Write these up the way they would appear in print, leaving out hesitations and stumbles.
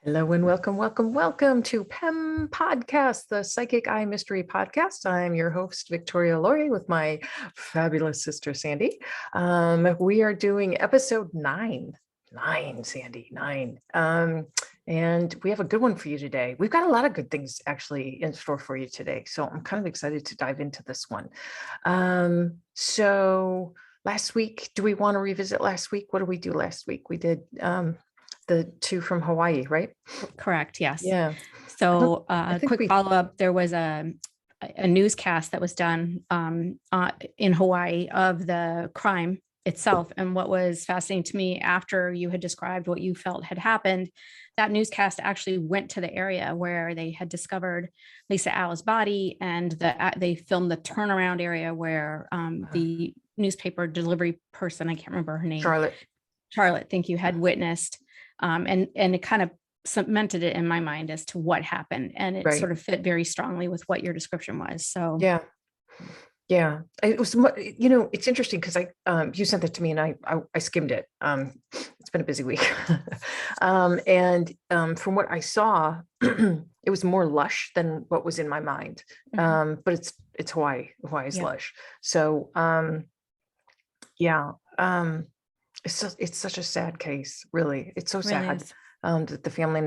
Hello and welcome to PEMpodcast, the Psychic Eye Mystery Podcast. I'm your host, Victoria Laurie, with my fabulous sister, Sandy. We are doing episode 9. 9, Sandy, 9. And we have a good one for you today. We've got a lot of good things actually in store for you today. So I'm kind of excited to dive into this one. So last week, do we want to revisit last week? What did we do last week? We did the 2 from Hawaii, right? Correct. Yes. Yeah. So quick follow-up. There was a newscast that was done in Hawaii of the crime itself. And what was fascinating to me, after you had described what you felt had happened, that newscast actually went to the area where they had discovered Lisa Al's body, and they filmed the turnaround area where the newspaper delivery person, I can't remember her name. Charlotte, thank you, had witnessed. And it kind of cemented it in my mind as to what happened. And it sort of fit very strongly with what your description was. So yeah, it was, it's interesting because you sent it to me and I skimmed it. It's been a busy week. And from what I saw, it was more lush than what was in my mind. But it's Hawaii. Hawaii's lush. So it's such a sad case, really. It's so sad that the family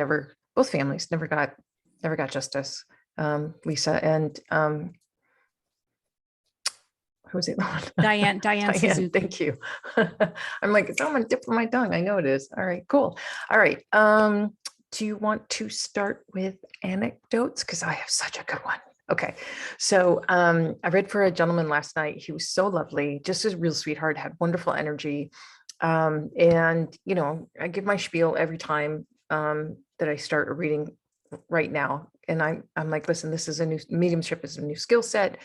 both families never got justice. Lisa and who was it? Diane Suzuki. Thank you. I'm like, it's on the tip of my tongue. I know it is. All right, cool. All right. Do you want to start with anecdotes? Because I have such a good one. Okay. So I read for a gentleman last night. He was so lovely, just a real sweetheart, had wonderful energy. And, I give my spiel every time that I start a reading right now. And I'm like, listen, this is mediumship is a new skill set.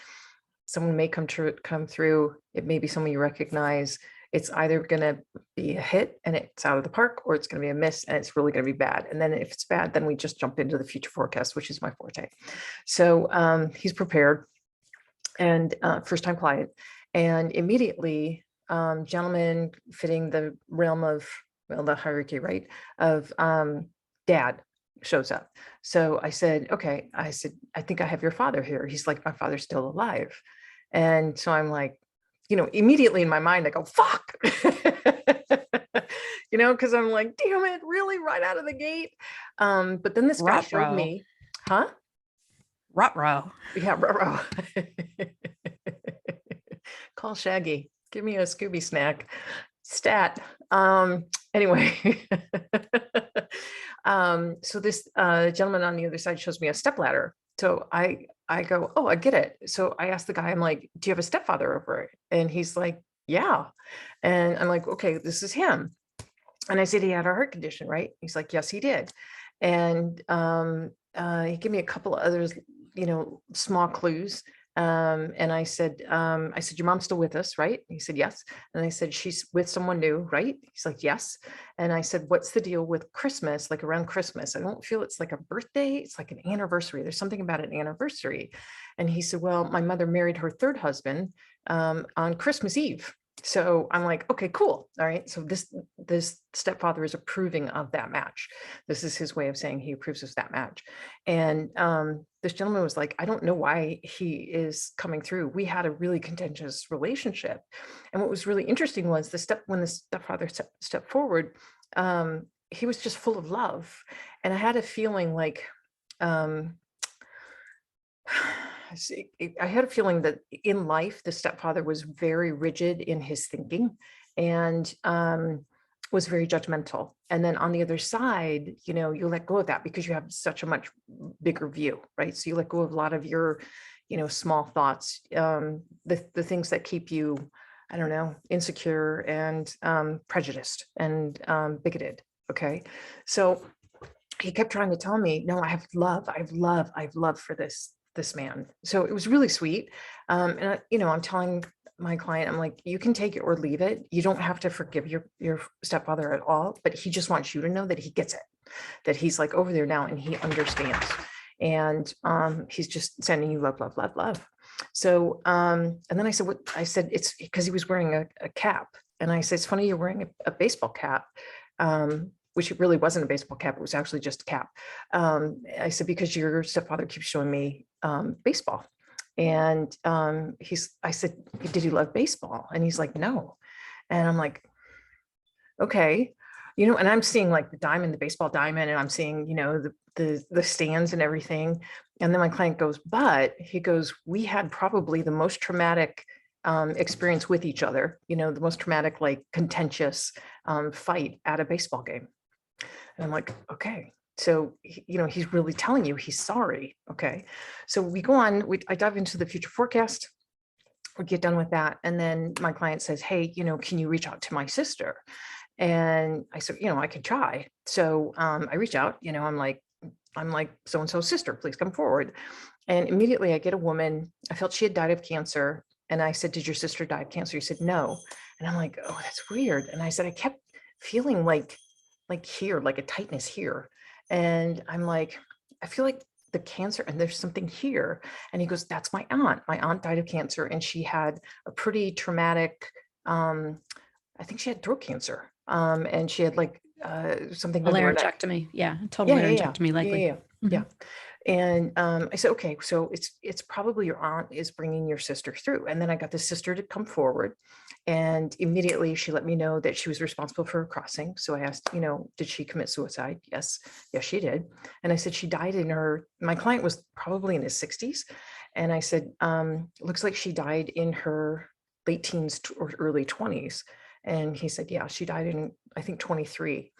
Someone may come through. It may be someone you recognize. It's either going to be a hit and it's out of the park, or it's going to be a miss and it's really going to be bad. And then if it's bad, then we just jump into the future forecast, which is my forte. So he's prepared, and first time client, and immediately gentleman fitting the realm of, the hierarchy, right, of dad shows up. So I said, okay, I think I have your father here. He's like, my father's still alive. And so I'm like, immediately in my mind, I go, fuck, because I'm like, damn it, really, right out of the gate. But then this guy showed me, Ruh-roh. Yeah, ruh-roh. Call Shaggy. Give me a Scooby snack. Stat. Anyway. So this gentleman on the other side shows me a stepladder. So I go, oh, I get it. So I asked the guy, I'm like, do you have a stepfather over it? And he's like, yeah. And I'm like, okay, this is him. And I said, he had a heart condition, right? He's like, yes, he did. And he gave me a couple of others, small clues. And I said, your mom's still with us, right? He said, yes. And I said, she's with someone new, right? He's like, yes. And I said, what's the deal with Christmas? Like around Christmas, I don't feel it's like a birthday. It's like an anniversary. There's something about an anniversary. And he said, well, my mother married her third husband, on Christmas Eve. So I'm like, okay, cool. All right. So this stepfather is approving of that match. This is his way of saying he approves of that match. And this gentleman was like, I don't know why he is coming through. We had a really contentious relationship. And what was really interesting was when the stepfather stepped forward, he was just full of love. And I had a feeling like, I had a feeling that in life, the stepfather was very rigid in his thinking and was very judgmental. And then on the other side, you let go of that because you have such a much bigger view, right? So you let go of a lot of your, small thoughts, the things that keep you, I don't know, insecure and prejudiced and bigoted. Okay. So he kept trying to tell me, no, I have love for this man. So it was really sweet. And I'm telling my client, I'm like, you can take it or leave it. You don't have to forgive your stepfather at all, but he just wants you to know that he gets it, that he's like over there now and he understands. And he's just sending you love, love, love, love. So, and then I said, it's because he was wearing a cap. And I said, it's funny you're wearing a baseball cap. which it really wasn't a baseball cap. It was actually just a cap. I said, because your stepfather keeps showing me baseball. And I said, did he love baseball? And he's like, no. And I'm like, okay, and I'm seeing like the baseball diamond, and I'm seeing, the stands and everything. And then my client goes, but he goes, we had probably the most traumatic experience with each other, the most traumatic, like contentious fight at a baseball game. And I'm like, okay. So, he's really telling you he's sorry. Okay. So we go on, I dive into the future forecast. We get done with that. And then my client says, hey, can you reach out to my sister? And I said, I can try. So I reach out, I'm like, so-and-so's sister, please come forward. And immediately I get a woman. I felt she had died of cancer. And I said, did your sister die of cancer? He said, no. And I'm like, oh, that's weird. And I said, I kept feeling like here, like a tightness here. And I'm like, I feel like the cancer, and there's something here. And he goes, that's my aunt. My aunt died of cancer, and she had a pretty traumatic, I think she had throat cancer. And she had like something. A laryngectomy. Yeah. Total laryngectomy, likely. Yeah. And I said, okay, so it's probably your aunt is bringing your sister through. And then I got the sister to come forward, and immediately she let me know that she was responsible for a crossing. So I asked, did she commit suicide? Yes, she did. And I said, she died my client was probably in his 60s. And I said, looks like she died in her late teens or early 20s. And he said, yeah, she died in, I think, 23.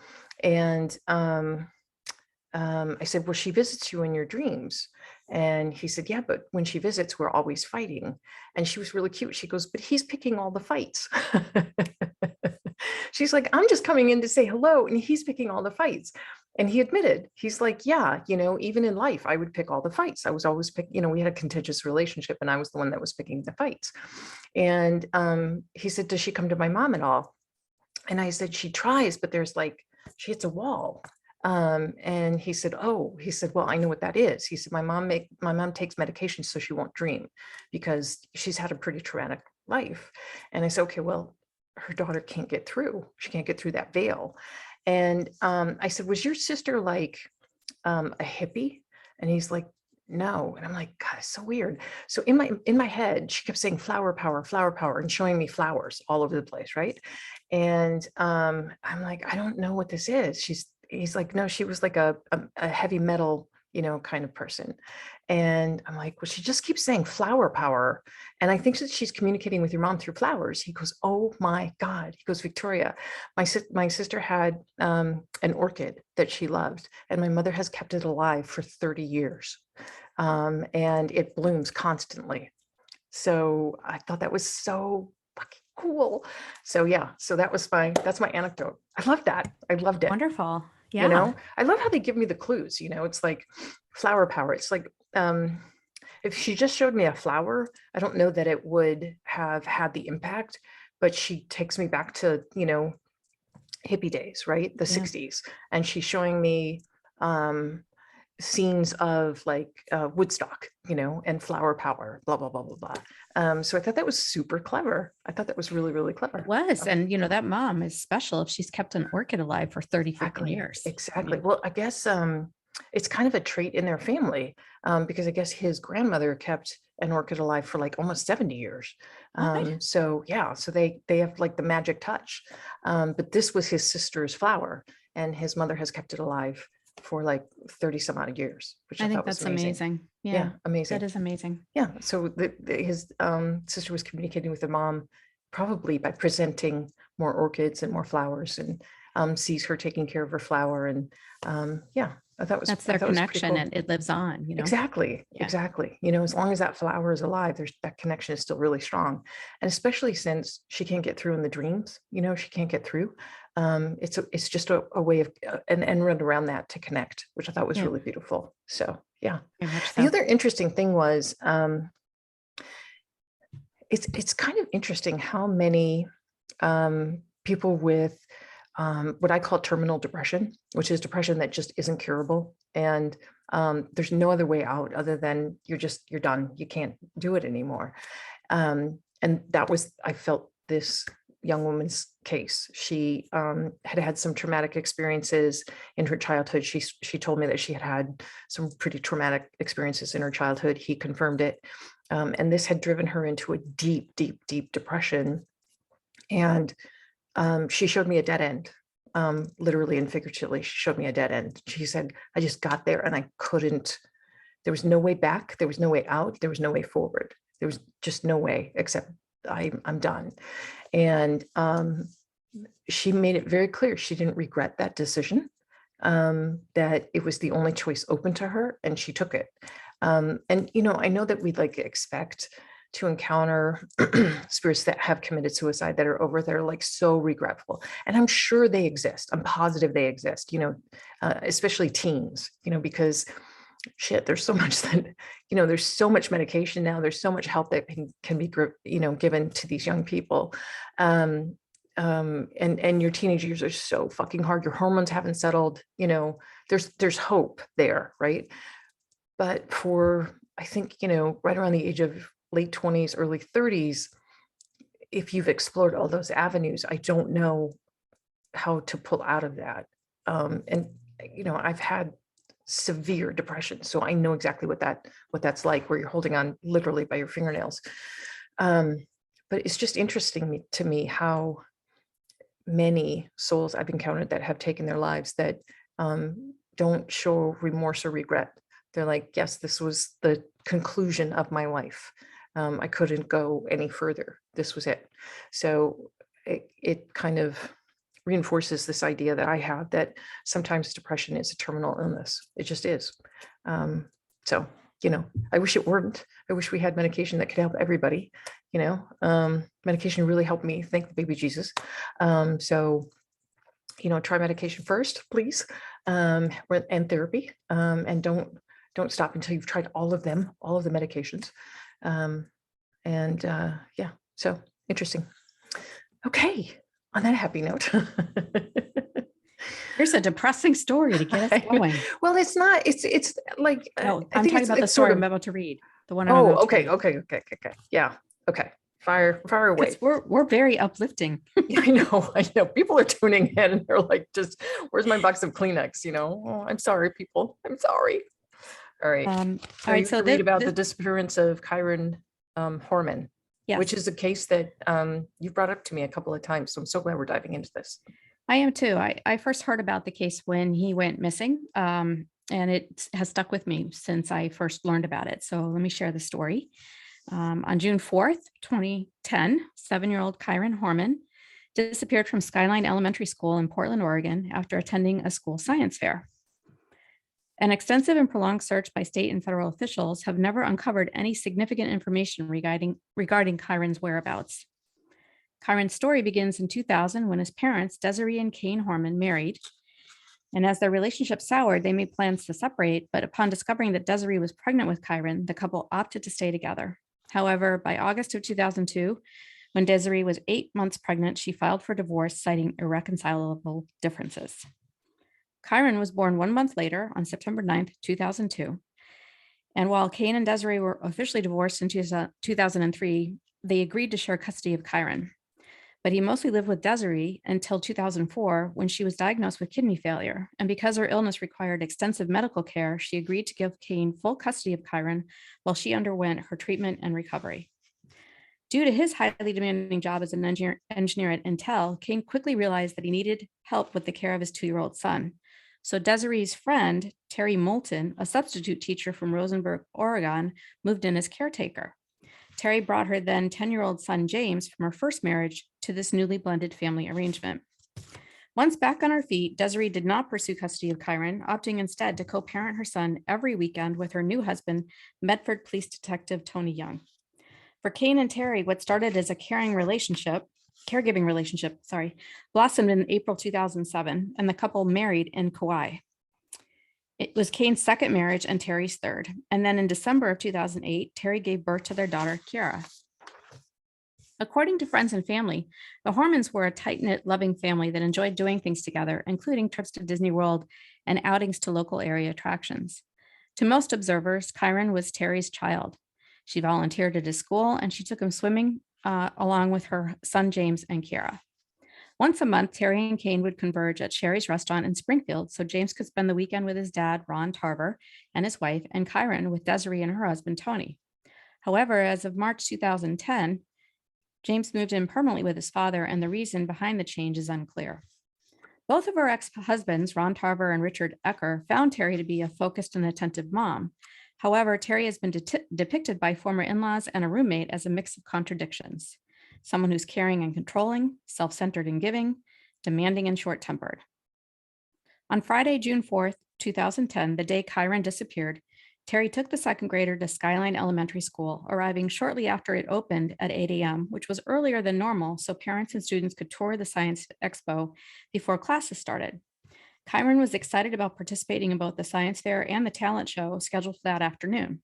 And I said, well, she visits you in your dreams. And he said, yeah, but when she visits, we're always fighting. And she was really cute. She goes, but he's picking all the fights. She's like, I'm just coming in to say hello, and he's picking all the fights. And he admitted, he's like, yeah, even in life, I would pick all the fights. I was always we had a contentious relationship, and I was the one that was picking the fights. And he said, does she come to my mom at all? And I said, she tries, but she hits a wall. And he said, well, I know what that is. He said, my mom takes medication so she won't dream, because she's had a pretty traumatic life. And I said, okay, well, her daughter can't get through. She can't get through that veil. And I said, was your sister like a hippie? And he's like, no. And I'm like, God, it's so weird. So in my head, she kept saying flower power, and showing me flowers all over the place, right? And I'm like, I don't know what this is. He's like, no, she was like a heavy metal, kind of person. And I'm like, well, she just keeps saying flower power. And I think that she's communicating with your mom through flowers. He goes, oh my God. He goes, Victoria, my sister had an orchid that she loved, and my mother has kept it alive for 30 years. And it blooms constantly. So I thought that was so fucking cool. So yeah, so that's my anecdote. I love that. I loved it. Wonderful. Yeah. I love how they give me the clues. It's like flower power. It's like, if she just showed me a flower, I don't know that it would have had the impact, but she takes me back to, hippie days, right? The 60s. And she's showing me scenes of like Woodstock, and flower power, blah, blah, blah, blah, blah. So I thought that was super clever. I thought that was really, really clever. It was. And, that mom is special if she's kept an orchid alive for 30 years. Exactly. Well, I guess it's kind of a trait in their family, because I guess his grandmother kept an orchid alive for like almost 70 years. So yeah, so they have like the magic touch. But this was his sister's flower, and his mother has kept it alive for like 30 some odd years, which I think that's amazing. Yeah, amazing. That is amazing. Yeah. So his sister was communicating with the mom probably by presenting more orchids and more flowers, and sees her taking care of her flower. And that's their connection, cool. And it lives on, Exactly. As long as that flower is alive, that connection is still really strong. And especially since she can't get through in the dreams, she can't get through. It's just a way of an end run around that to connect, which I thought was really beautiful. So yeah. The other interesting thing was, it's kind of interesting how many people with what I call terminal depression, which is depression that just isn't curable. And there's no other way out other than you're done. You can't do it anymore. And I felt this young woman's case. She had had some traumatic experiences in her childhood. She told me that she had had some pretty traumatic experiences in her childhood. He confirmed it. And this had driven her into a deep, deep, deep depression. And she showed me a dead end, literally and figuratively. She showed me a dead end. She said, I just got there and I couldn't, there was no way back. There was no way out. There was no way forward. There was just no way except I'm done. And she made it very clear she didn't regret that decision, that it was the only choice open to her, and she took it. And, I know that we'd like expect to encounter spirits that have committed suicide that are over there, like so regretful. And I'm sure they exist. I'm positive they exist, especially teens, because shit, there's so much that, there's so much medication now. There's so much help that can be, given to these young people. And your teenage years are so fucking hard. Your hormones haven't settled, there's hope there. Right. But for, I think, right around the age of late 20s, early 30s, if you've explored all those avenues, I don't know how to pull out of that. And, I've had severe depression, so I know exactly what that's like, where you're holding on literally by your fingernails. But it's just interesting to me how many souls I've encountered that have taken their lives that don't show remorse or regret. They're like, yes, this was the conclusion of my life. I couldn't go any further. This was it. So it kind of reinforces this idea that I have that sometimes depression is a terminal illness. It just is. So, I wish it weren't. I wish we had medication that could help everybody. Medication really helped me. Thank the baby Jesus. So, try medication first, please, and therapy, and don't stop until you've tried all of the medications. Yeah, so interesting. Okay, on that happy note. Here's a depressing story to get us going. Well, it's not, it's like, no, I'm talking about the story I'm about to read. The one I'm about to read. Okay. Yeah. Okay. Fire away. We're very uplifting. I know. People are tuning in and they're like, just, where's my box of Kleenex? Oh, I'm sorry, people. I'm sorry. All right. All right. So read about the disappearance of Kyron Horman, yes, which is a case that you've brought up to me a couple of times. So I'm so glad we're diving into this. I am too. I first heard about the case when he went missing, and it has stuck with me since I first learned about it. So let me share the story. On June 4th, 2010, 7-year-old Kyron Horman disappeared from Skyline Elementary School in Portland, Oregon, after attending a school science fair. An extensive and prolonged search by state and federal officials have never uncovered any significant information regarding Kyron's whereabouts. Kyron's story begins in 2000 when his parents, Desiree and Kane Horman, married. And as their relationship soured, they made plans to separate, but upon discovering that Desiree was pregnant with Kyron, the couple opted to stay together. However, by August of 2002, when Desiree was 8 months pregnant, she filed for divorce, citing irreconcilable differences. Kyron was born 1 month later on September 9th, 2002. And while Kane and Desiree were officially divorced in 2003, they agreed to share custody of Kyron. But he mostly lived with Desiree until 2004, when she was diagnosed with kidney failure. And because her illness required extensive medical care, she agreed to give Kane full custody of Kyron while she underwent her treatment and recovery. Due to his highly demanding job as an engineer at Intel, Kane quickly realized that he needed help with the care of his 2-year-old son. So Desiree's friend, Terry Moulton, a substitute teacher from Rosenberg, Oregon, moved in as caretaker. Terry brought her then 10-year-old son, James, from her first marriage to this newly blended family arrangement. Once back on her feet, Desiree did not pursue custody of Kyron, opting instead to co-parent her son every weekend with her new husband, Medford Police Detective Tony Young. For Kane and Terry, what started as a caregiving relationship, blossomed in April 2007, and the couple married in Kauai. It was Kane's second marriage and Terry's third. And then in December of 2008, Terry gave birth to their daughter, Kiara. According to friends and family, the Hormans were a tight-knit, loving family that enjoyed doing things together, including trips to Disney World and outings to local area attractions. To most observers, Kyron was Terry's child. She volunteered at his school, and she took him swimming along with her son, James, and Kiara. Once a month, Terry and Kane would converge at Sherry's restaurant in Springfield so James could spend the weekend with his dad, Ron Tarver, and his wife, and Kyron with Desiree and her husband, Tony. However, as of March 2010, James moved in permanently with his father, and the reason behind the change is unclear. Both of her ex-husbands, Ron Tarver and Richard Ecker, found Terry to be a focused and attentive mom. However, Terry has been depicted by former in-laws and a roommate as a mix of contradictions. Someone who's caring and controlling, self-centered and giving, demanding and short-tempered. On Friday, June 4th, 2010, the day Kyron disappeared, Terry took the second grader to Skyline Elementary School, arriving shortly after it opened at 8 a.m., which was earlier than normal, so parents and students could tour the Science Expo before classes started. Kyron was excited about participating in both the science fair and the talent show scheduled for that afternoon.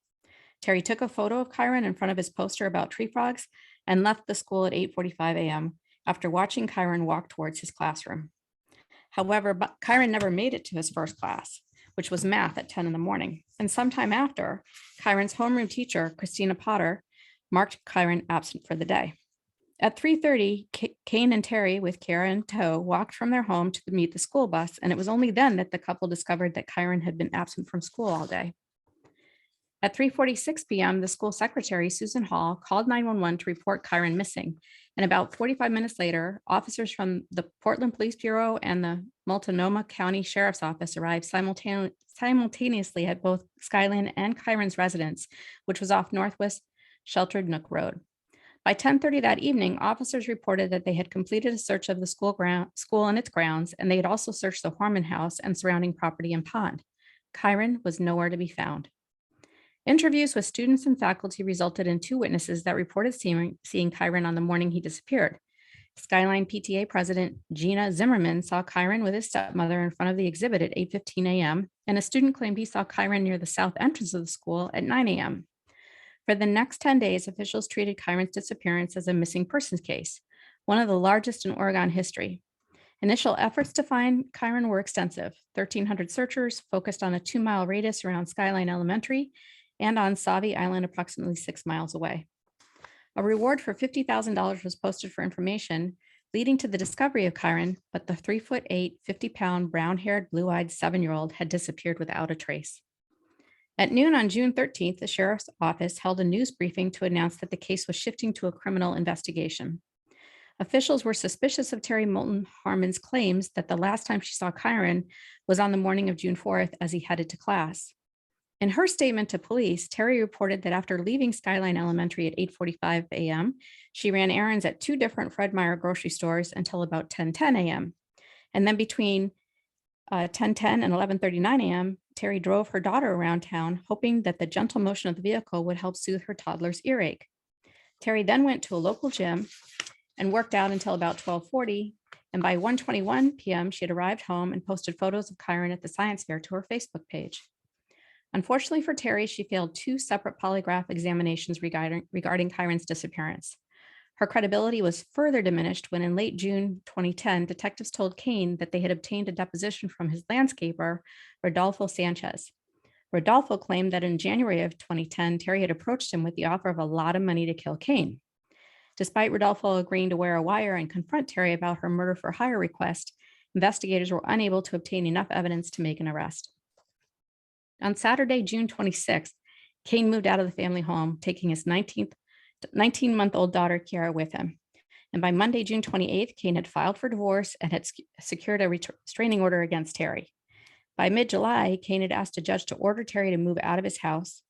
Terry took a photo of Kyron in front of his poster about tree frogs and left the school at 8:45 a.m. after watching Kyron walk towards his classroom. However, Kyron never made it to his first class, which was math at 10 in the morning. And sometime after, Kyron's homeroom teacher, Christina Potter, marked Kyron absent for the day. At 3:30, Kane and Terry, with Kiara in tow, walked from their home to meet the school bus, and it was only then that the couple discovered that Kyron had been absent from school all day. At 3:46 p.m., the school secretary, Susan Hall, called 911 to report Kyron missing. And about 45 minutes later, officers from the Portland Police Bureau and the Multnomah County Sheriff's Office arrived simultaneously at both Skyline and Kyron's residence, which was off Northwest Sheltered Nook Road. By 10:30 that evening, officers reported that they had completed a search of the school and its grounds, and they had also searched the Horman house and surrounding property and pond. Kyron was nowhere to be found. Interviews with students and faculty resulted in 2 witnesses that reported seeing Kyron on the morning he disappeared. Skyline PTA President Gina Zimmerman saw Kyron with his stepmother in front of the exhibit at 8:15 a.m., and a student claimed he saw Kyron near the south entrance of the school at 9 a.m. For the next 10 days, officials treated Kyron's disappearance as a missing persons case, one of the largest in Oregon history. Initial efforts to find Kyron were extensive. 1,300 searchers focused on a 2-mile radius around Skyline Elementary and on Sauvie Island, approximately 6 miles away. A reward for $50,000 was posted for information, leading to the discovery of Kyron, but the 3'8", 50-pound, brown-haired, blue-eyed 7-year-old had disappeared without a trace. At noon on June 13th, the sheriff's office held a news briefing to announce that the case was shifting to a criminal investigation. Officials were suspicious of Terry Moulton Harmon's claims that the last time she saw Kyron was on the morning of June 4th as he headed to class. In her statement to police, Terry reported that after leaving Skyline Elementary at 8:45 a.m., she ran errands at 2 different Fred Meyer grocery stores until about 10:10 a.m. And then between 10:10 and 11:39 a.m., Terry drove her daughter around town, hoping that the gentle motion of the vehicle would help soothe her toddler's earache. Terry then went to a local gym and worked out until about 12:40. And by 1:21 p.m., she had arrived home and posted photos of Kyron at the science fair to her Facebook page. Unfortunately for Terry, she failed 2 separate polygraph examinations regarding Kyron's disappearance. Her credibility was further diminished when in late June 2010, detectives told Kane that they had obtained a deposition from his landscaper, Rodolfo Sanchez. Rodolfo claimed that in January of 2010, Terry had approached him with the offer of a lot of money to kill Kane. Despite Rodolfo agreeing to wear a wire and confront Terry about her murder for hire request, investigators were unable to obtain enough evidence to make an arrest. On Saturday, June 26th, Kane moved out of the family home, taking his 19-month-old daughter, Kiara, with him. And by Monday, June 28th, Kane had filed for divorce and had secured a restraining order against Terry. By mid-July, Kane had asked a judge to order Terry to move out of his house,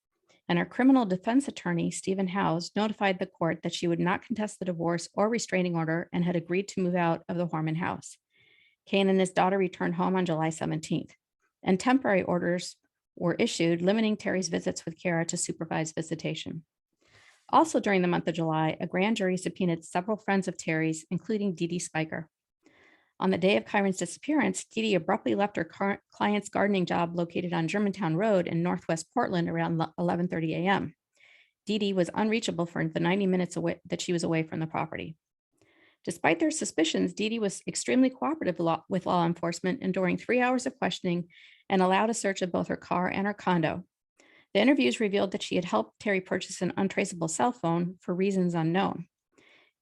and her criminal defense attorney, Stephen Howes, notified the court that she would not contest the divorce or restraining order and had agreed to move out of the Horman house. Kane and his daughter returned home on July 17th, and temporary orders were issued limiting Terry's visits with Kiara to supervised visitation. Also during the month of July, a grand jury subpoenaed several friends of Terry's, including Dee Dee Spiker. On the day of Kyron's disappearance, Dee Dee abruptly left her client's gardening job located on Germantown Road in Northwest Portland around 11:30 a.m. Dee Dee was unreachable for the 90 minutes that she was away from the property. Despite their suspicions, Dee Dee was extremely cooperative with law enforcement, enduring 3 hours of questioning and allowed a search of both her car and her condo. The interviews revealed that she had helped Terry purchase an untraceable cell phone for reasons unknown.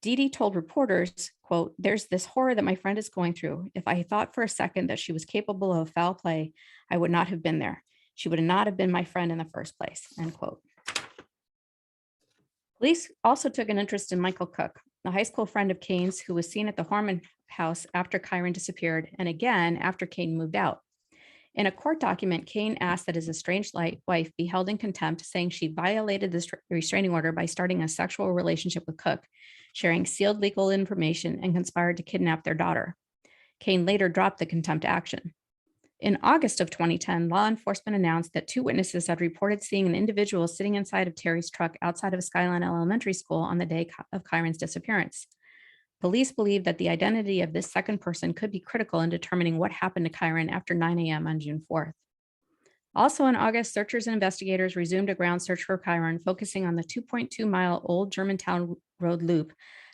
Dee Dee told reporters, quote, "There's this horror that my friend is going through. If I thought for a second that she was capable of foul play, I would not have been there. She would not have been my friend in the first place," end quote. Police also took an interest in Michael Cook, a high school friend of Kane's who was seen at the Horman house after Kyron disappeared and again after Kane moved out. In a court document, Kane asked that his estranged wife be held in contempt, saying she violated the restraining order by starting a sexual relationship with Cook, sharing sealed legal information, and conspired to kidnap their daughter. Kane later dropped the contempt action. In August of 2010, law enforcement announced that 2 witnesses had reported seeing an individual sitting inside of Terry's truck outside of Skyline Elementary School on the day of Kyron's disappearance. Police believe that the identity of this second person could be critical in determining what happened to Kyron after 9 a.m. on June 4th. Also in August, searchers and investigators resumed a ground search for Kyron, focusing on the 2.2-mile Old Germantown Road loop,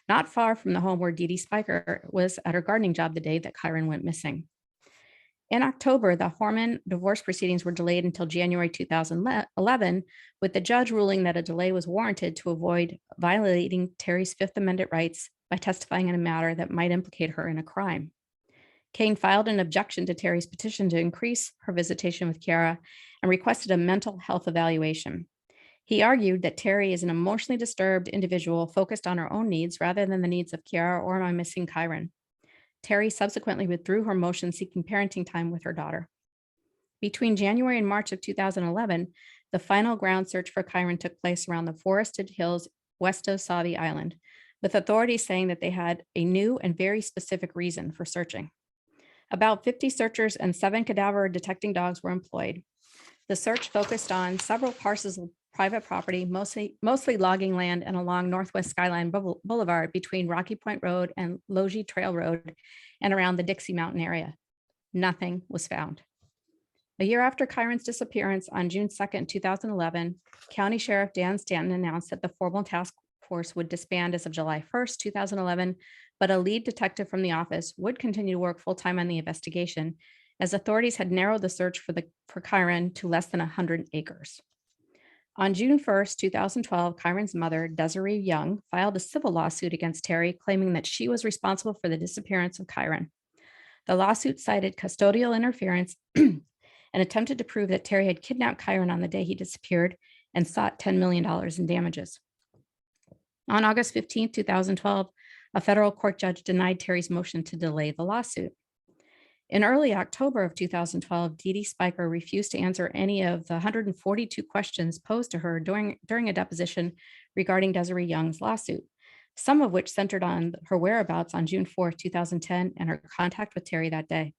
not far from the home where Dee Dee Spiker was at her gardening job the day that Kyron went missing. In October, the Horman divorce proceedings were delayed until January 2011, with the judge ruling that a delay was warranted to avoid violating Terry's Fifth Amendment rights by testifying in a matter that might implicate her in a crime. Kane filed an objection to Terry's petition to increase her visitation with Kiara and requested a mental health evaluation. He argued that Terry is an emotionally disturbed individual focused on her own needs rather than the needs of Kiara or my missing Kyron. Terry subsequently withdrew her motion seeking parenting time with her daughter. Between January and March of 2011, the final ground search for Kyron took place around the forested hills west of Sauvie Island, with authorities saying that they had a new and very specific reason for searching. About 50 searchers and 7 cadaver detecting dogs were employed. The search focused on several parcels of private property, mostly logging land, and along Northwest Skyline Boulevard between Rocky Point Road and Logie Trail Road and around the Dixie Mountain area. Nothing was found. A year after Kyron's disappearance on June 2nd, 2011, County Sheriff Dan Stanton announced that the formal task force would disband as of July 1st, 2011, but a lead detective from the office would continue to work full-time on the investigation, as authorities had narrowed the search for Kyron to less than 100 acres. On June 1st, 2012, Kyron's mother, Desiree Young, filed a civil lawsuit against Terry, claiming that she was responsible for the disappearance of Kyron. The lawsuit cited custodial interference and attempted to prove that Terry had kidnapped Kyron on the day he disappeared and sought $10 million in damages. On August 15, 2012, a federal court judge denied Terry's motion to delay the lawsuit. In early October of 2012, Dee Dee Spiker refused to answer any of the 142 questions posed to her during a deposition regarding Desiree Young's lawsuit, some of which centered on her whereabouts on June 4, 2010, and her contact with Terry that day.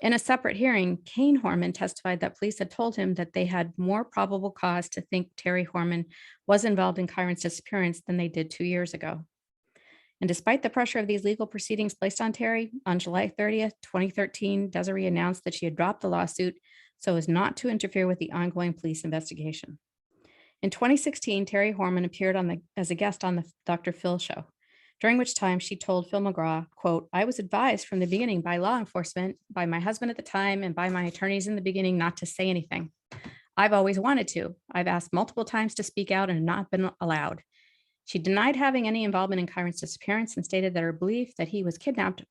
In a separate hearing, Kyron Horman testified that police had told him that they had more probable cause to think Terry Horman was involved in Kyron's disappearance than they did 2 years ago. And despite the pressure of these legal proceedings placed on Terry, on July 30th, 2013, Desiree announced that she had dropped the lawsuit so as not to interfere with the ongoing police investigation. In 2016, Terry Horman appeared as a guest on the Dr. Phil show, during which time she told Phil McGraw, quote, "I was advised from the beginning by law enforcement, by my husband at the time, and by my attorneys in the beginning not to say anything. I've always wanted to. I've asked multiple times to speak out and not been allowed." She denied having any involvement in Kyron's disappearance and stated that her belief that he was kidnapped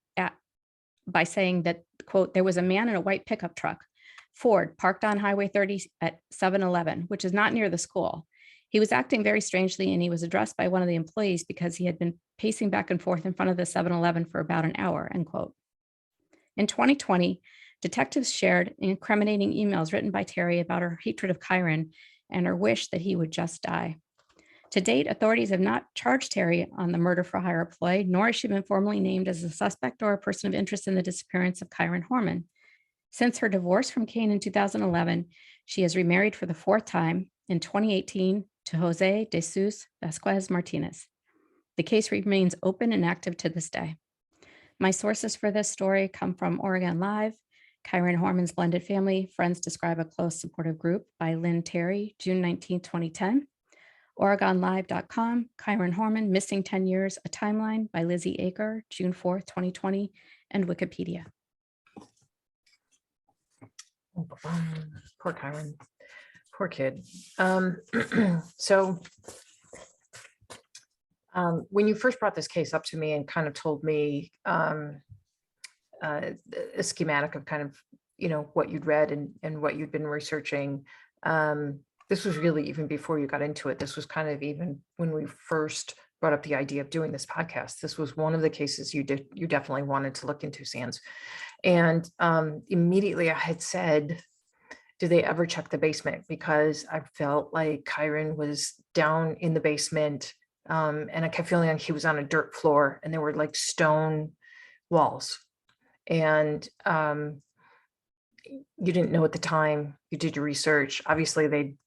by saying that, quote, "There was a man in a white pickup truck, Ford, parked on Highway 30 at 7-Eleven, which is not near the school. He was acting very strangely and he was addressed by one of the employees because he had been pacing back and forth in front of the 7-Eleven for about an hour," end quote. In 2020, detectives shared incriminating emails written by Terry about her hatred of Kyron and her wish that he would just die. To date, authorities have not charged Terry on the murder for hire ploy, nor has she been formally named as a suspect or a person of interest in the disappearance of Kyron Horman. Since her divorce from Kane in 2011, she has remarried for the 4th time in 2018 to Jose de Jesus Vasquez Martinez. The case remains open and active to this day. My sources for this story come from Oregon Live, Kyron Horman's Blended Family, Friends Describe a Close Supportive Group by Lynn Terry, June 19, 2010. OregonLive.com, Kyron Horman, Missing 10 Years, A Timeline by Lizzie Aker, June 4th, 2020, and Wikipedia. Poor Kyron, poor kid. So When you first brought this case up to me and kind of told me a schematic of kind of, what you'd read and what you'd been researching, this was really even before you got into it. This was kind of even when we first brought up the idea of doing this podcast. This was one of the cases you definitely wanted to look into, Sands. And immediately I had said, did they ever check the basement? Because I felt like Kyron was down in the basement, and I kept feeling like he was on a dirt floor and there were like stone walls. And you didn't know at the time. You did your research. Obviously they'd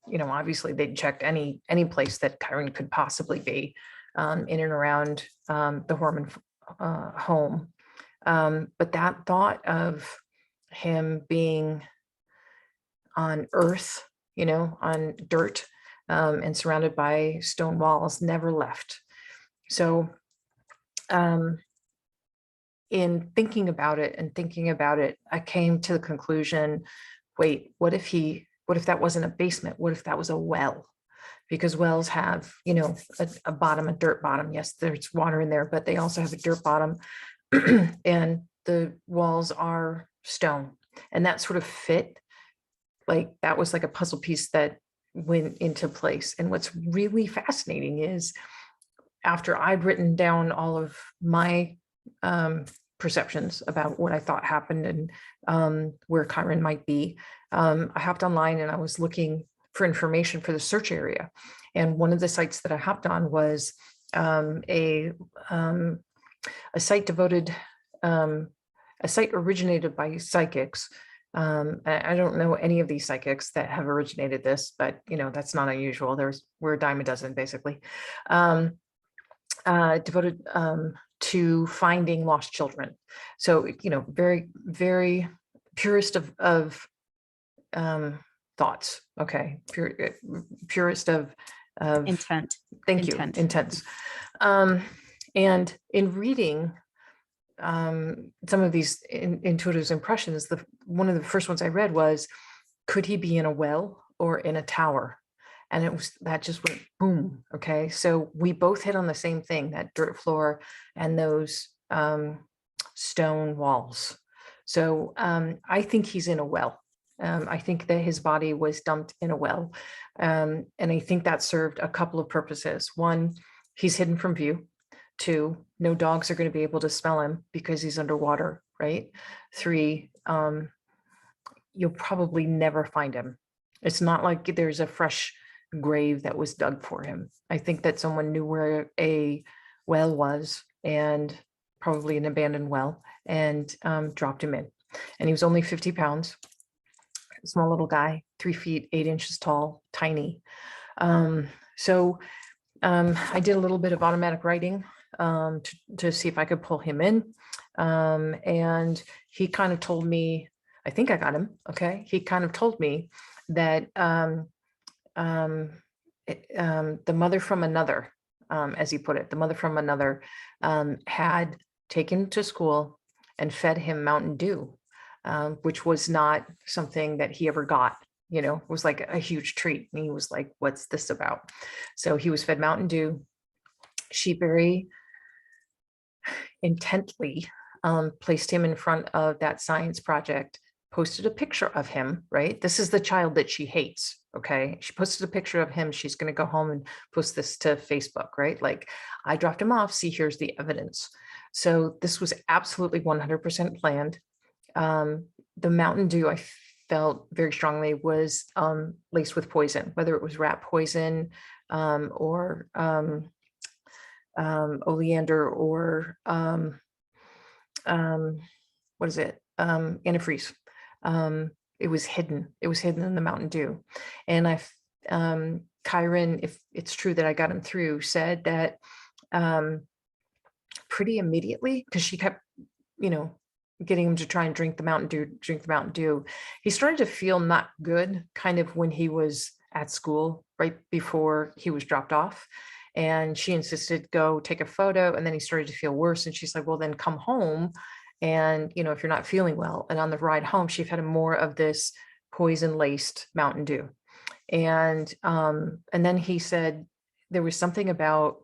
checked any place that Kyron could possibly be in and around the Horman home. But that thought of him being on earth, on dirt, and surrounded by stone walls never left. So in thinking about it, I came to the conclusion, wait, what if that wasn't a basement? What if that was a well? Because wells have, a bottom, a dirt bottom. Yes, there's water in there, but they also have a dirt bottom and the walls are stone. And that sort of fit, like that was like a puzzle piece that went into place. And what's really fascinating is after I'd written down all of my perceptions about what I thought happened and where Kyron might be, I hopped online and I was looking for information for the search area. And one of the sites that I hopped on was a site devoted, a site originated by psychics. I don't know any of these psychics that have originated this, but that's not unusual. We're a dime a dozen, basically. Devoted to finding lost children. So, very, very purest of thoughts. Okay. Purest of intent. Thank you. Intents. And in reading some of these intuitive impressions, one of the first ones I read was, could he be in a well or in a tower? And that just went boom. Okay. So we both hit on the same thing, that dirt floor and those stone walls. So I think he's in a well. I think that his body was dumped in a well. And I think that served a couple of purposes. One, he's hidden from view. Two, no dogs are going to be able to smell him because he's underwater, right? Three, you'll probably never find him. It's not like there's a fresh grave that was dug for him. I think that someone knew where a well was, and probably an abandoned well, and dropped him in. And he was only 50 pounds, small little guy, 3 feet, 8 inches tall, tiny. So I did a little bit of automatic writing to see if I could pull him in. And he kind of told me, I think I got him. Okay. He kind of told me that the mother from another, as he put it, the mother from another had taken him to school and fed him Mountain Dew, which was not something that he ever got. It was like a huge treat. And he was like, what's this about? So he was fed Mountain Dew. She very intently placed him in front of that science project, posted a picture of him, right? This is the child that she hates. Okay. She posted a picture of him. She's going to go home and post this to Facebook, right? Like, I dropped him off. See, here's the evidence. So this was absolutely 100% planned. The Mountain Dew, I felt very strongly, was laced with poison, whether it was rat poison or oleander or what is it? Antifreeze. It was hidden. It was hidden in the Mountain Dew. And Kyron, if it's true that I got him through, said that pretty immediately, because she kept, getting him to try and drink the Mountain Dew. He started to feel not good kind of when he was at school, right before he was dropped off. And she insisted, go take a photo. And then he started to feel worse. And she's like, well, then come home. And, if you're not feeling well. And on the ride home, she fed him more of this poison laced Mountain Dew. And then he said there was something about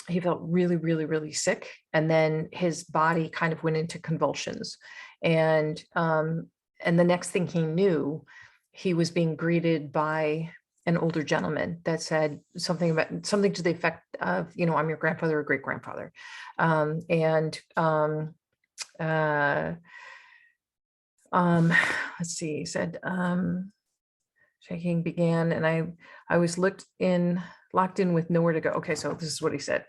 he felt really, really, really sick. And then his body kind of went into convulsions. And the next thing he knew, he was being greeted by an older gentleman that said something to the effect of, I'm your grandfather or great grandfather. Let's see, he said, shaking began, and I was locked in with nowhere to go. Okay, so this is what he said.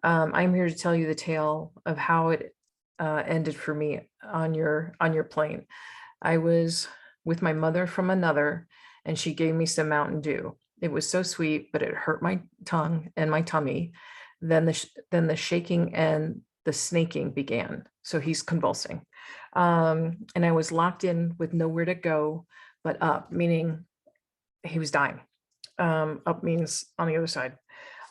I'm here to tell you the tale of how it ended for me on your plane. I was with my mother from another, and she gave me some Mountain Dew. It was so sweet, but it hurt my tongue and my tummy. Then the shaking and the snaking began. So he's convulsing. And I was locked in with nowhere to go but up, meaning he was dying. Up means on the other side.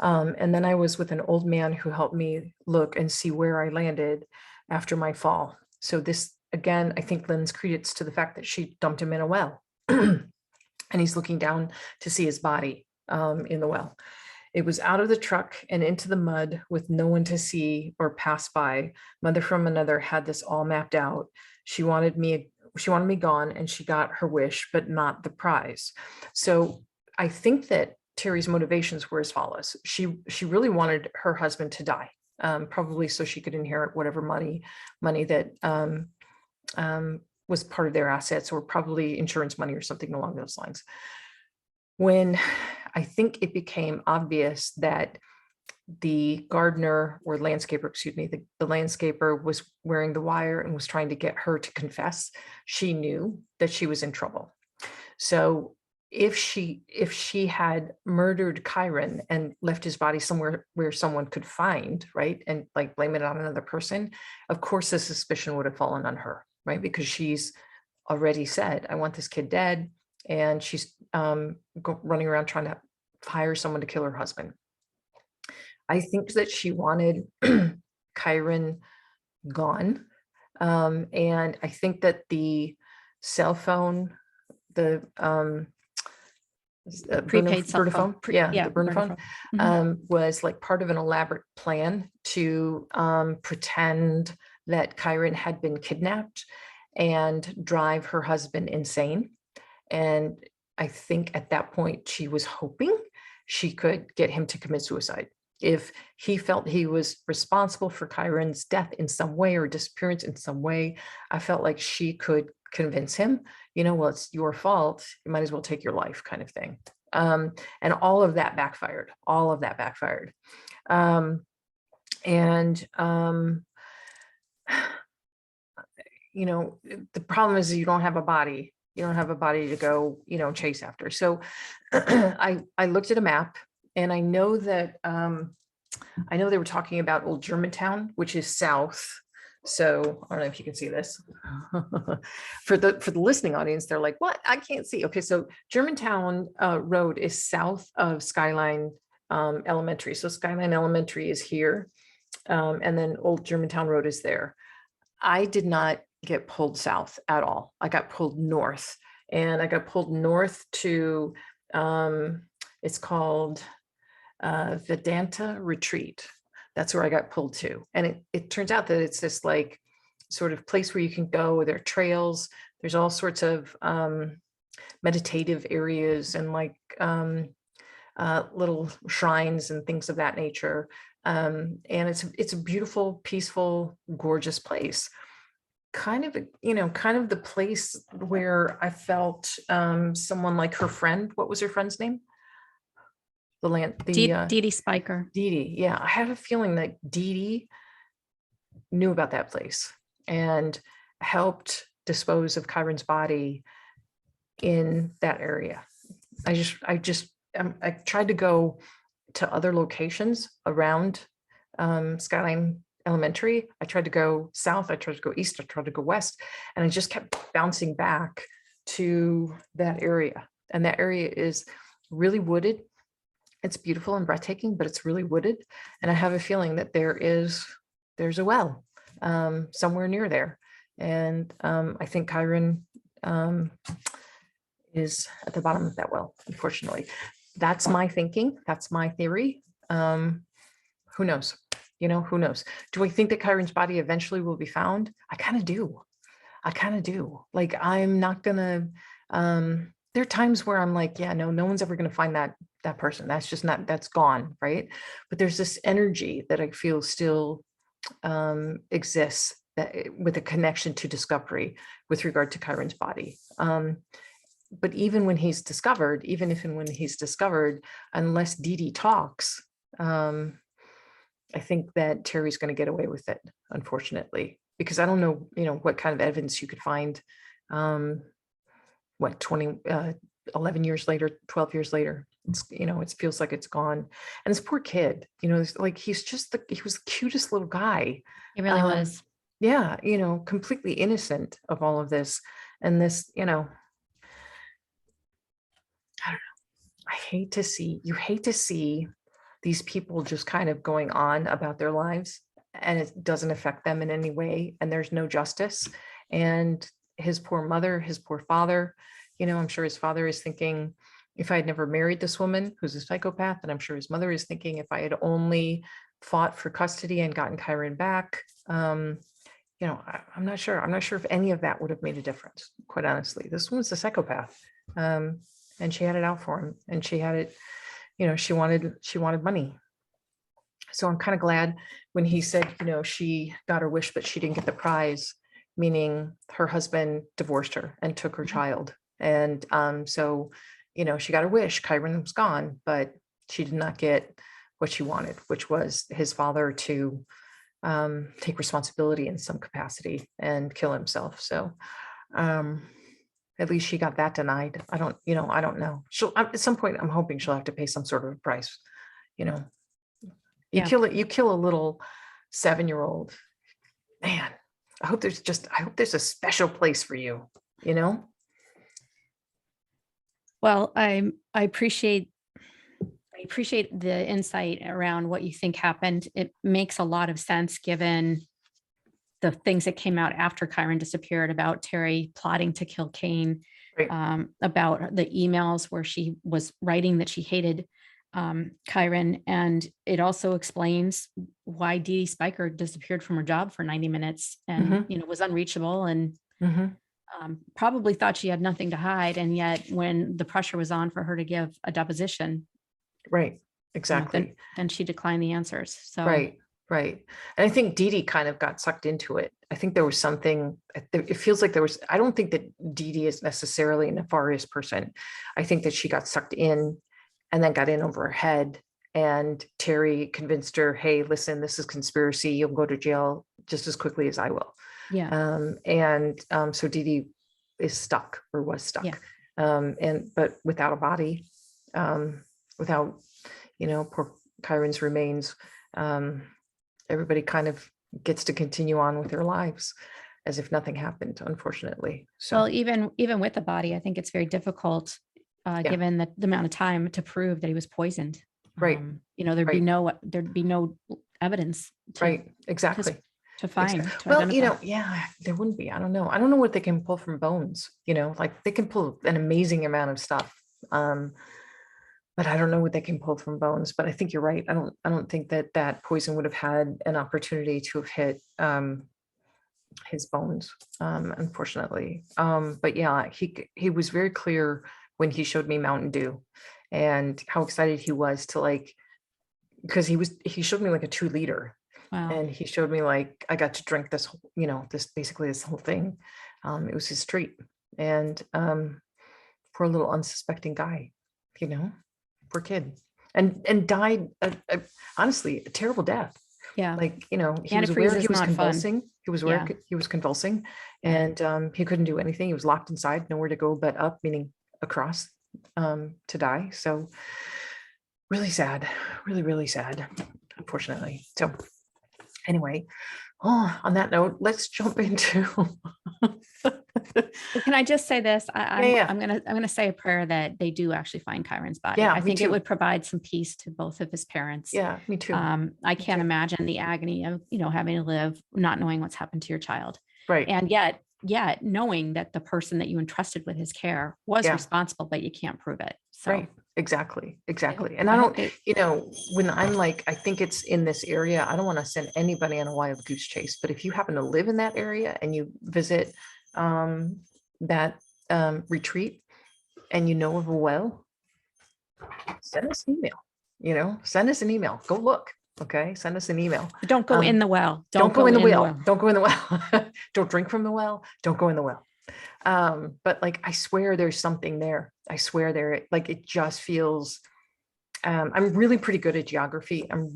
And then I was with an old man who helped me look and see where I landed after my fall. So this, again, I think lends credence to the fact that she dumped him in a well. And he's looking down to see his body in the well. It was out of the truck and into the mud with no one to see or pass by. Mother from another had this all mapped out. She wanted me gone, and she got her wish, but not the prize. So I think that Terry's motivations were as follows. She really wanted her husband to die, probably so she could inherit whatever money that was part of their assets, or probably insurance money or something along those lines. When I think it became obvious that the gardener or landscaper, excuse me, the landscaper was wearing the wire and was trying to get her to confess, she knew that she was in trouble. So if she had murdered Kyron and left his body somewhere where someone could find, right, and like blame it on another person, of course the suspicion would have fallen on her, right? Because she's already said, I want this kid dead. And she's running around trying to hire someone to kill her husband. I think that she wanted Kyron gone. And I think that the cell phone, the prepaid cell phone. the burner phone, was like part of an elaborate plan to pretend that Kyron had been kidnapped and drive her husband insane. And I think at that point, she was hoping she could get him to commit suicide. If he felt he was responsible for Kyron's death in some way or disappearance in some way, I felt like she could convince him, well, it's your fault. You might as well take your life, kind of thing. And all of that backfired. The problem is you don't have a body. You don't have a body to go, chase after. So I looked at a map, and I know that they were talking about Old Germantown, which is south. So I don't know if you can see this. For the listening audience, they're like, what? I can't see. Okay, so Germantown Road is south of Skyline Elementary. So Skyline Elementary is here, and then Old Germantown Road is there. I did not get pulled south at all. I got pulled north, and I got pulled north to it's called Vedanta Retreat. That's where I got pulled to. And it turns out that it's this like sort of place where you can go. There are trails. There's all sorts of meditative areas and like little shrines and things of that nature. And it's a beautiful, peaceful, gorgeous place. Kind of the place where I felt someone like her friend. What was her friend's name? Dee Dee Spiker. Dee Dee. Yeah, I have a feeling that Dee Dee knew about that place and helped dispose of Kyron's body in that area. I tried to go to other locations around Skyline Elementary. I tried to go south, I tried to go east, I tried to go west, and I just kept bouncing back to that area. And that area is really wooded. It's beautiful and breathtaking, but it's really wooded. And I have a feeling that there's a well somewhere near there. And I think Kyron is at the bottom of that well, unfortunately. That's my thinking. That's my theory. Who knows? You know, who knows? Do I think that Kyron's body eventually will be found? I kind of do. I kind of do. Like, I'm not gonna, there are times where I'm like, yeah, no one's ever gonna find that person. That's just not, that's gone, right? But there's this energy that I feel still exists, that with a connection to discovery with regard to Kyron's body. But even when he's discovered, even if and when he's discovered, unless Dee Dee talks, I think that Terry's going to get away with it, unfortunately, because I don't know, what kind of evidence you could find, 11 years later, 12 years later. It's, it feels like it's gone. And this poor kid, it's like, he was the cutest little guy. He really was. Yeah, completely innocent of all of this. And this, I don't know. You hate to see these people just kind of going on about their lives, and it doesn't affect them in any way, and there's no justice. And his poor mother, his poor father, I'm sure his father is thinking, if I had never married this woman who's a psychopath, and I'm sure his mother is thinking, if I had only fought for custody and gotten Kyron back, I'm not sure. I'm not sure if any of that would have made a difference, quite honestly. This woman's a psychopath. And she had it out for him, and she had it, she wanted money. So I'm kind of glad when he said, she got her wish, but she didn't get the prize, meaning her husband divorced her and took her child. And so, she got her wish. Kyron was gone, but she did not get what she wanted, which was his father to take responsibility in some capacity and kill himself. So at least she got that denied. I don't know. She'll, at some point, I'm hoping she'll have to pay some sort of a price. You Yeah. kill a little 7-year-old. Man, I hope there's a special place for you, Well, I appreciate the insight around what you think happened. It makes a lot of sense given the things that came out after Kyron disappeared about Terry plotting to kill Kane, Right. about the emails where she was writing that she hated Kyron. And it also explains why Dee Dee Spiker disappeared from her job for 90 minutes and, was unreachable and probably thought she had nothing to hide. And yet when the pressure was on for her to give a deposition. Right. Exactly. Then she declined the answers. So. Right. And I think Dee Dee kind of got sucked into it. I think there was something, it feels like I don't think that Dee Dee is necessarily a nefarious person. I think that she got sucked in and then got in over her head. And Terry convinced her, hey, listen, this is conspiracy. You'll go to jail just as quickly as I will. Yeah. So Dee Dee is stuck, or was stuck. Yeah. But without a body, without, poor Kyron's remains, everybody kind of gets to continue on with their lives as if nothing happened, unfortunately. So, well, even with the body, I think it's very difficult, given the amount of time to prove that he was poisoned. Right. There'd be no evidence. Right. Exactly. To find. Well, there wouldn't be. I don't know. I don't know what they can pull from bones. Like they can pull an amazing amount of stuff. But I don't know what they can pull from bones. But I think you're right. I don't think that poison would have had an opportunity to have hit his bones, unfortunately. But yeah, he was very clear when he showed me Mountain Dew and how excited he was to because he showed me like a 2-liter. Wow. And he showed me I got to drink this, this whole thing. It was his treat. And poor little unsuspecting guy, poor kid, and died honestly a terrible death. Yeah. He was aware he was convulsing. Fun. He was aware he was convulsing, and he couldn't do anything. He was locked inside, nowhere to go but up, meaning across, to die. So really sad, really, really sad, unfortunately. So anyway, on that note, let's jump into. Well, can I just say this? I'm gonna say a prayer that they do actually find Kyron's body. Yeah, I think too. it would provide some peace to both of his parents. Yeah, me too. I can't imagine the agony of having to live not knowing what's happened to your child. Right. And yet knowing that the person that you entrusted with his care was responsible, but you can't prove it. So. Right. Exactly. Yep. And I don't, when I'm like, I think it's in this area, I don't want to send anybody on a wild goose chase, but if you happen to live in that area and you visit that retreat and you know of a well, send us an email, send us an email, go look. Okay. Send us an email. Don't go in the well. Don't go in the well. Don't go in the well. Don't drink from the well. Don't go in the well. But like, I swear there's something there. I swear there, like, it just feels, I'm really pretty good at geography. And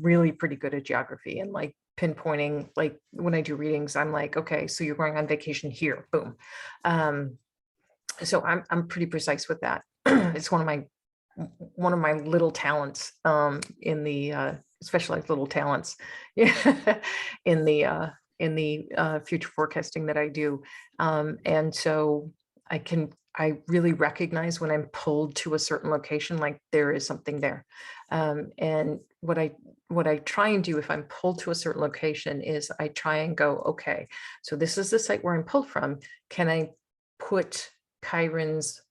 like pinpointing, like when I do readings, I'm like, okay, so you're going on vacation here, boom. So I'm pretty precise with that. It's one of my little talents, in the, specialized little talents in the future forecasting that I do. And so I really recognize when I'm pulled to a certain location, like there is something there. And what I try and do if I'm pulled to a certain location is I try and go, okay, so this is the site where I'm pulled from. Can I put Kyron's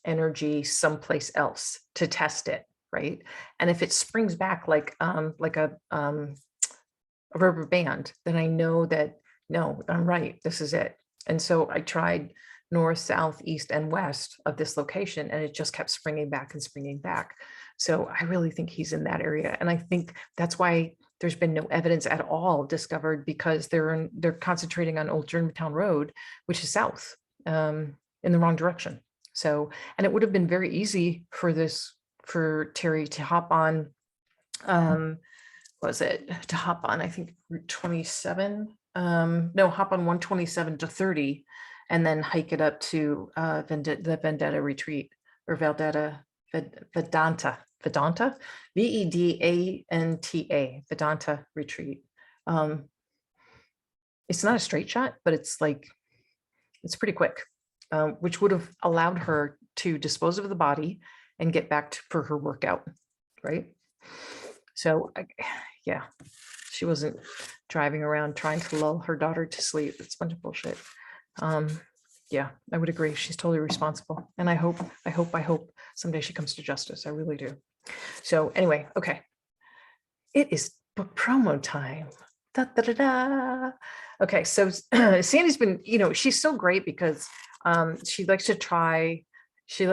energy someplace else to test it, right? And if it springs back like a rubber band, then I know that, no, I'm right, this is it. And so I tried north, south, east, and west of this location, and it just kept springing back and springing back. So I really think he's in that area. And I think that's why there's been no evidence at all discovered, because they're concentrating on Old Germantown Road, which is south, in the wrong direction. So, and it would have been very easy for Terry to hop on, to hop on, I think, Route 27, hop on 127 to 30, and then hike it up to the Vedanta retreat, or Vedanta, Vedanta, Vedanta retreat. It's not a straight shot, but it's pretty quick, which would have allowed her to dispose of the body and get back for her workout, right? So yeah, she wasn't driving around trying to lull her daughter to sleep. It's a bunch of bullshit. Yeah, I would agree. She's totally responsible. And I hope someday she comes to justice. I really do. So anyway, okay. It is book promo time. Da, da, da, da. Okay, so Sandy's been, she's so great because she likes to tie. I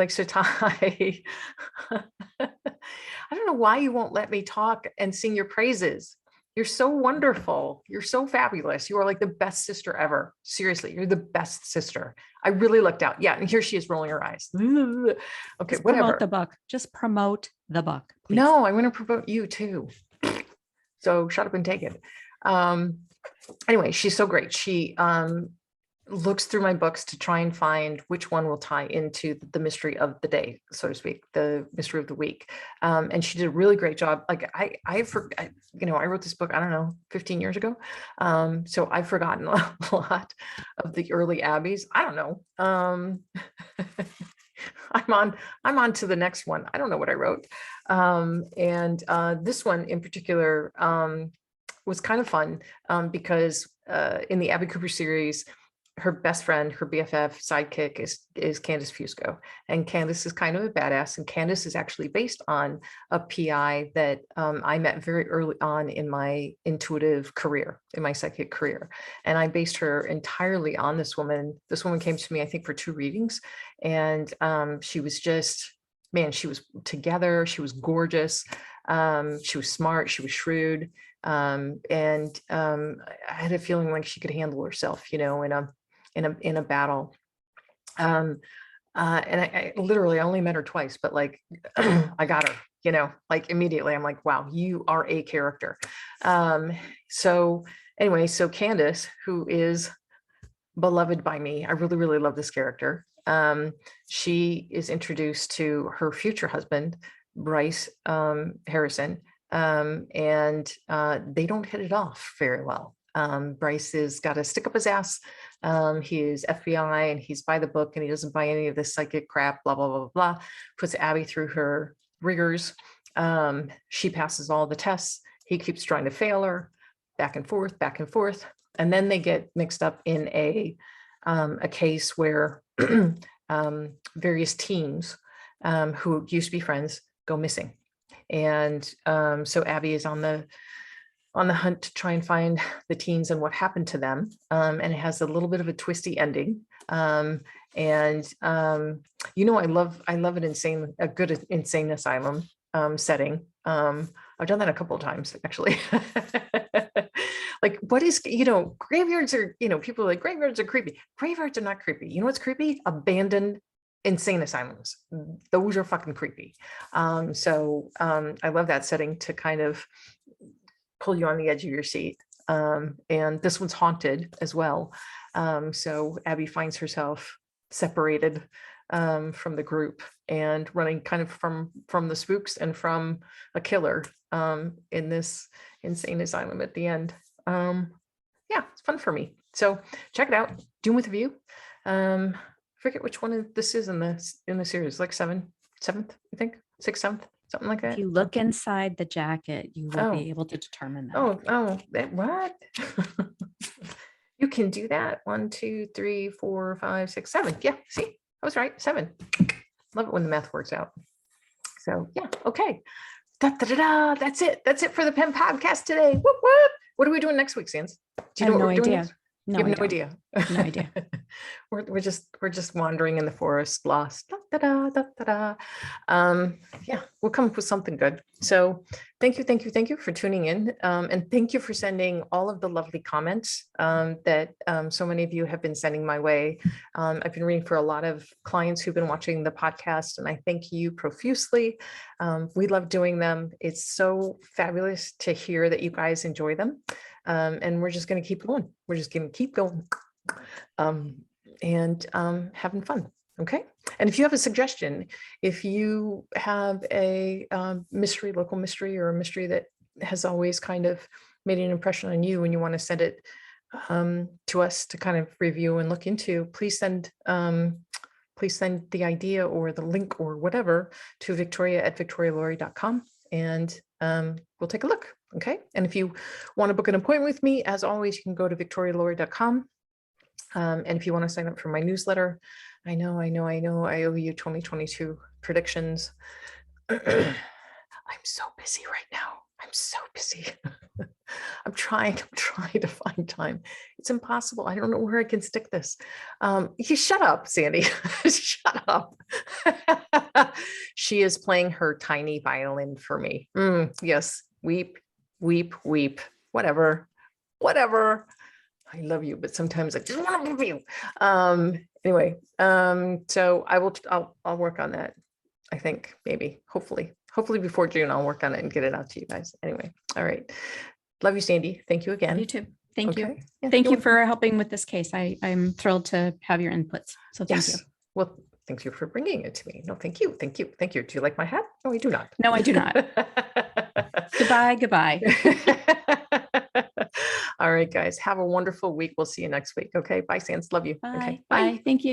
don't know why you won't let me talk and sing your praises. You're so wonderful. You're so fabulous. You are like the best sister ever. Seriously, you're the best sister. I really looked out. Yeah, and here she is rolling her eyes. Okay, just whatever. Promote the book. Just promote the book, please. No, I'm going to promote you too. So shut up and take it. Anyway, she's so great. She looks through my books to try and find which one will tie into the mystery of the day, so to speak, the mystery of the week. And she did a really great job. Like I wrote this book, I don't know, 15 years ago. So I've forgotten a lot of the early Abbeys. I don't know. I'm on to the next one. I don't know what I wrote. And this one in particular was kind of fun because in the Abby Cooper series, her best friend, her BFF sidekick is Candace Fusco. And Candace is kind of a badass. And Candace is actually based on a PI that I met very early on in my intuitive career, in my psychic career. And I based her entirely on this woman. This woman came to me, I think, for 2 readings. And she was just, man, she was together. She was gorgeous. She was smart. She was shrewd. And I had a feeling like she could handle herself, in a battle. And I literally only met her twice, but like I got her, like immediately. I'm like, wow, you are a character. So anyway, so Candace, who is beloved by me, I really, really love this character. She is introduced to her future husband, Bryce Harrison, and they don't hit it off very well. Bryce has got a stick up his ass. He is FBI and he's by the book and he doesn't buy any of this psychic crap, blah, blah, blah, blah, blah. Puts Abby through her rigors. She passes all the tests. He keeps trying to fail her, back and forth, back and forth. And then they get mixed up in a case where various teams who used to be friends go missing. And so Abby is on the hunt to try and find the teens and what happened to them. And it has a little bit of a twisty ending. You know, I love a good insane asylum setting. I've done that a couple of times, actually. Like, what is, you know, graveyards are, you know, people are like, graveyards are creepy. Graveyards are not creepy. You know what's creepy? Abandoned insane asylums. Those are fucking creepy. I love that setting to kind of pull you on the edge of your seat. And this one's haunted as well. So Abby finds herself separated from the group and running kind of from the spooks and from a killer in this insane asylum at the end. Yeah, it's fun for me. So check it out. Doom with a View. Forget which one this is in the series, like seventh, I think, 6th, 7th, something like that. If you look inside the jacket, you will be able to determine that. What? You can do that. 1, 2, 3, 4, 5, 6, 7. Yeah, see, I was right. 7. Love it when the math works out. So yeah, okay. That's it. That's it for the PEMpodcast today. Whoop whoop. What are we doing next week, Sans? Do you know what we're doing next? No, you have no idea. No idea. we're just wandering in the forest, lost. Yeah, we'll come up with something good. So thank you for tuning in, and thank you for sending all of the lovely comments that so many of you have been sending my way. I've been reading for a lot of clients who've been watching the podcast, and I thank you profusely. We love doing them. It's so fabulous to hear that you guys enjoy them. And we're just going to keep going. We're just going to keep going and having fun. Okay. And if you have a suggestion, if you have a local mystery, or a mystery that has always kind of made an impression on you and you want to send it to us to kind of review and look into, please send the idea or the link or whatever to victoria@victorialaurie.com, and we'll take a look. Okay. And if you want to book an appointment with me, as always, you can go to victorialaurie.com. And if you want to sign up for my newsletter, I know, I owe you 2022 predictions. I'm so busy right now. I'm so busy. I'm trying to find time. It's impossible. I don't know where I can stick this. You shut up, Sandy. Shut up. She is playing her tiny violin for me. Yes. Weep, weep, weep. Whatever. I love you, but sometimes I just want to move you. Anyway, so I'll work on that. I think maybe, hopefully before June, I'll work on it and get it out to you guys. Anyway. All right. Love you, Sandy. Thank you again. You too. Thank you. Yeah, thank you for helping with this case. I'm thrilled to have your inputs. So thank you. Well, thank you for bringing it to me. No, thank you. Do you like my hat? No, I do not. No, I do not. Goodbye. All right, guys. Have a wonderful week. We'll see you next week. Okay. Bye, Sans. Love you. Bye. Okay. Bye. Thank you.